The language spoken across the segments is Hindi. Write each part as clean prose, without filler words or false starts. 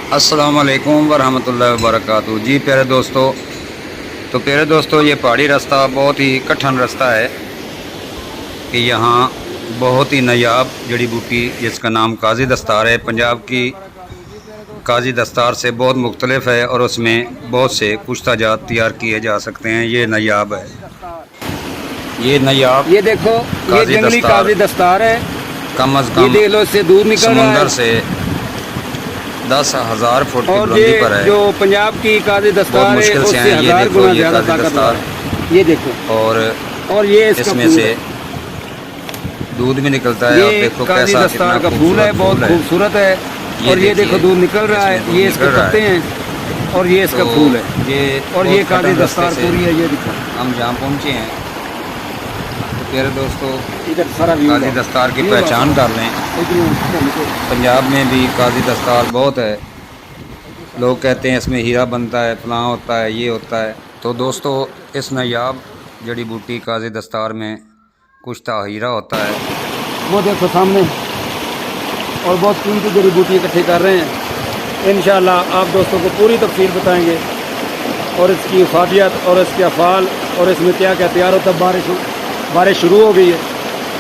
अस्सलाम वालेकुम वरहमतुल्लाहि वबरकातुहू। जी प्यारे दोस्तों ये पहाड़ी रास्ता बहुत ही कठिन रास्ता है कि यहाँ बहुत ही नायाब जड़ी बूटी जिसका नाम काजी दस्तार है, पंजाब की काजी दस्तार से बहुत मुख्तलिफ है और उसमें बहुत से कुश्ता जात तैयार किए जा सकते हैं। ये नायाब है, ये नायाब ये देखो, ये जंगली काजी दस्तार है। कम अज़ ये कम देख लो, इससे दूर निकल रहा समुंदर है। से 10,000 फुट की और बुलंदी ये पर है। जो पंजाब की काजी बहुत दस्तार है मुश्किल से उससे हैं। ये 1000 देखो गुना ये ज़्यादा काजी ताकतवर दस्तार, है। ये देखो, और ये इसका इसमें फूल से है। दूध भी निकलता है। आप ये देखो काजी कैसा दस्तार कितना का फूल है, बहुत खूबसूरत है। और ये देखो दूध निकल रहा है, ये इसके पत्ते हैं और ये इसका फूल है। ये और ये काजी दस्तार पूरी है। ये देखो हम जहाँ पहुँचे हैं। तो प्यारे दोस्तों, इधर सारा काजी दस्तार की पहचान कर लें। पंजाब में भी काजी दस्तार बहुत है। लोग कहते हैं इसमें हीरा बनता है, फलां होता है, ये होता है। तो दोस्तों, इस नायाब जड़ी बूटी काजी दस्तार में कुश्ता हीरा होता है। वो देखो सामने, और बहुत कीमती जड़ी बूटी इकट्ठी कर रहे हैं। इंशाअल्लाह आप दोस्तों को पूरी तफसील बताएंगे और इसकी इफादियत और इसके अफ़ाल और इसमें क्या क्या तैयार होता है। बारिश शुरू हो गई है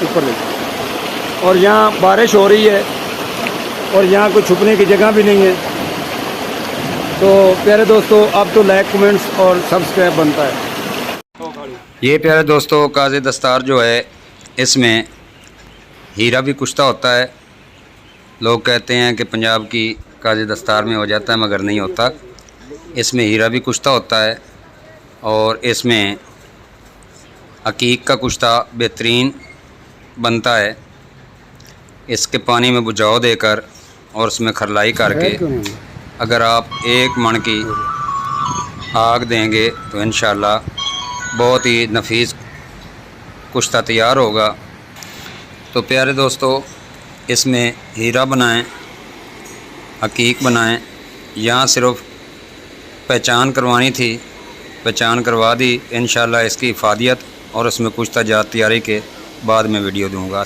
ऊपर देखो, और यहाँ बारिश हो रही है और यहाँ कोई छुपने की जगह भी नहीं है। तो प्यारे दोस्तों, अब तो लाइक, कमेंट्स और सब्सक्राइब बनता है। ये प्यारे दोस्तों, काजी दस्तार जो है इसमें हीरा भी कुश्ता होता है। लोग कहते हैं कि पंजाब की काजी दस्तार में हो जाता है, मगर नहीं होता। इसमें हीरा भी कुश्ता होता है और इसमें अकीक का कुश्ता बेहतरीन बनता है। इसके पानी में बुझाव देकर और उसमें खरलाई करके अगर आप 1 मन की आग देंगे तो इंशाअल्लाह बहुत ही नफीस कुश्ता तैयार होगा। तो प्यारे दोस्तों, इसमें हीरा बनाएं, हकीक बनाएं। यहाँ सिर्फ पहचान करवानी थी, पहचान करवा दी। इंशाअल्लाह इसकी इफादियत और उसमें कुश्ता जात तैयारी के बाद में वीडियो दूँगा।